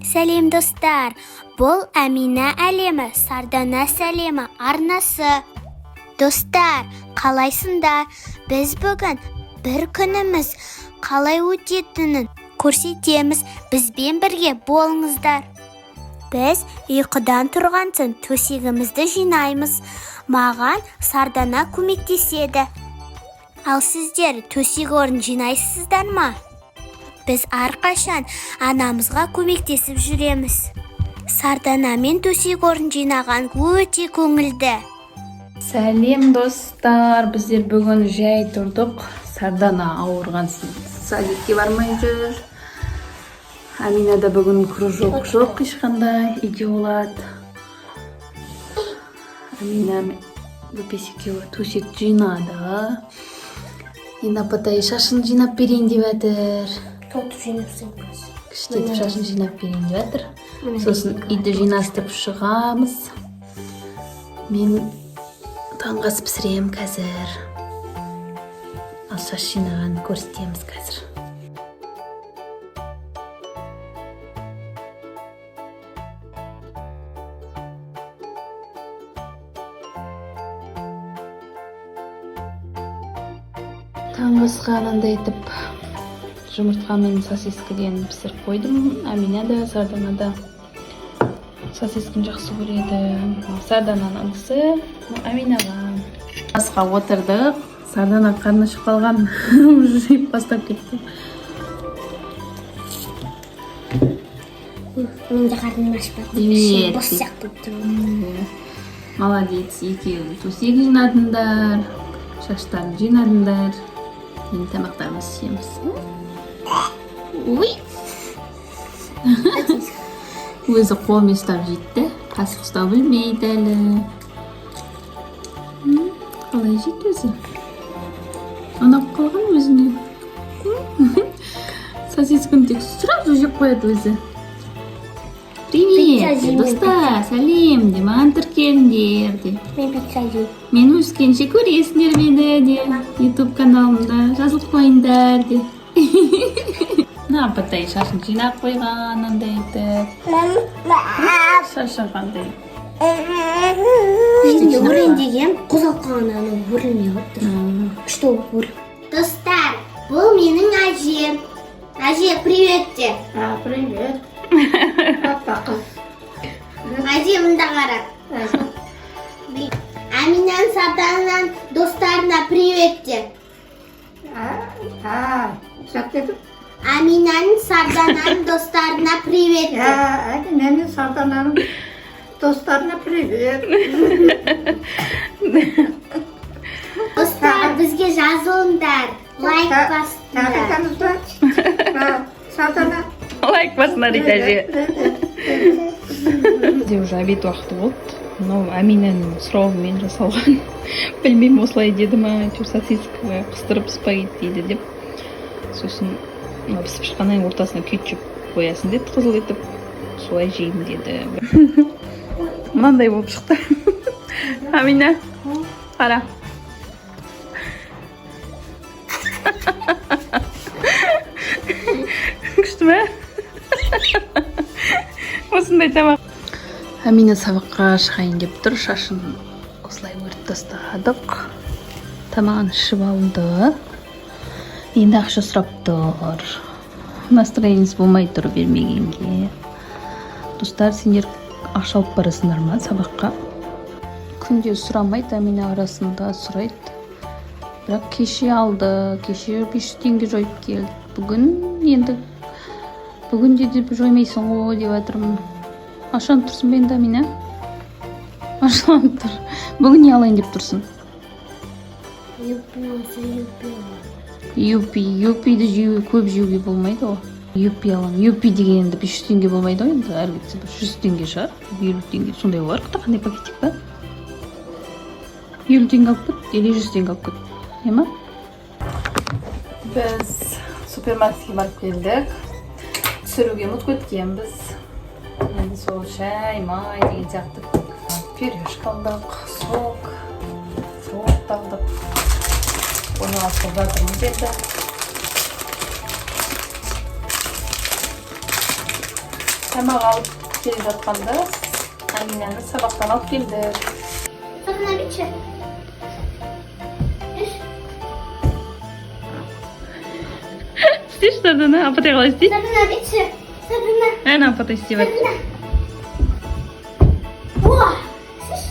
Сәлем достар, бұл Әмина әлемі, Сардана сәлемі арнасы. Достар, қалайсыңдар? Біз бүгін бір күніміз қалай өтетінін көрсетеміз. Бізбен бірге болыңыздар. Біз ұйқыдан тұрған соң төсегімізді жинаймыз. Маған Сардана көмектеседі. Ал сіздер төсек орын жинайсыздар ма? Біз әрқашан анамызға көмектесіп жүреміз. Сардана мен төсек орын жинаған өте көңілді. Сәлем достар, біздер бүгін жай тұрдық. Сардана ауырған садикке бармай жүр. Аминада бүгін кружок жоқ, ешқандай үйде болады. Амина бөпесекке төсек жинады. Енді апатай шашын жинап берейін деп жатыр. Күштетіп шашын жинап берейін деп жатыр. Сосын үйді жинастырып шығамыз. Мен таңғы ас пісіремін қазір. Ал шаш жинағанын көрсетеміз қазір. Таңғы асқа анандай етіп жұмыртқа мен сосискіден пісіріп қойдым. Амина да, Сардана да сосискін жақсы көреді. Сардананың ісі Аминаға. Асқа отырдық. Сардана қарны ашып қалған. Жеп бастап кетті. Мен де қарным ашпады. Бос сияқты тұрмын. Молодец, екеуі төсек жинадыңдар, шаштарын жинадыңдар. Енді тамақтарымыз ішеміз. Ой! Өзі қолмен ұстап жейді, қасық ұстау білмейді әлі. Қалай жейді өзі? Ұнап қалған өзіне. Сосисканы тек сразу жеп қояды өзі. Привет, достар, сәлем де, маған тіркеліңдер де. Мен пицца жеймін. Мен өскенше көресіңдер мені де. YouTube каналымда жазылып қойыңдар де. Апатай шашын жинап қойған, андай етіп. Шашы қандай. Өрен деген қозалқаған аны өрілмей отыр. Күшті өр. Достар, бұл менің әжем. Әже, привет де. Привет. Әже, мұнда қара. Аминан Сарданан достарына привет де. Шат дедім. Аминан Сарданан достарына привет де. Әкенен Сардананың достарына привет. Достар, бізге жазылыңдар. Лайк басыңдар. Тағытаңыздар. Сардана. Лайк басына дейді әже. Бізде уже обед уақыты болды. Мынау Аминаның сұрауымен жасалған. Білмеймін, осылай деді ма, сосиска қыстырып спагетти дейді деп. Сосын пісіп шыққаннан ортасына кетчуп қоясың деді, қызыл етіп. Солай жеймін деді. Мынандай болып шықты. Амина, қара. Күшті ме? Осындай тамақ. Амина сабаққа шығайын деп тұр, шашын осылай өріп тастадық. Тамағын ішіп алды. Енді ақша сұрап тұр. Настроениесі болмай тұр бермегенге. Достар, сендер ақша алып барасыңдар ма сабаққа? Күнде сұрамайды, Амина арасында сұрайды. Бірақ кеше алды, кеше 500 теңге жойып келді. Бүгін де жоймайсың ғой деп жатырмын. Ашанып тұрсың ба енді, Амина? Ашанып тұр. Бүгін не алайын деп тұрсың? Юпиді көп жеуге болмайды ғой. Юпи аламын. Юпи дегенді 500 теңге болмайды ғой енді. Әр кетсе 100 теңге шығар. 50 теңге. Сондай олар қандай пакетик ба? 50 теңге алып кет, или 100 теңге алып кет. Ема? Біз супермаркетке барып келдік. Түсіруге ұмытып кеткенбіз. Енді сол шай, май деген сияқты пюрешка алдық, сок, фрукт алдық. Оны алып жатырмыз енді. тамақ алып келе жатқанда Аминаны сабақтан алып келді. Сабына бітші. Істейші Сардана? Апатай қалай істейді? Сабына бітші. Сабына. Әне апатай істеп жатыр. О! Сіш.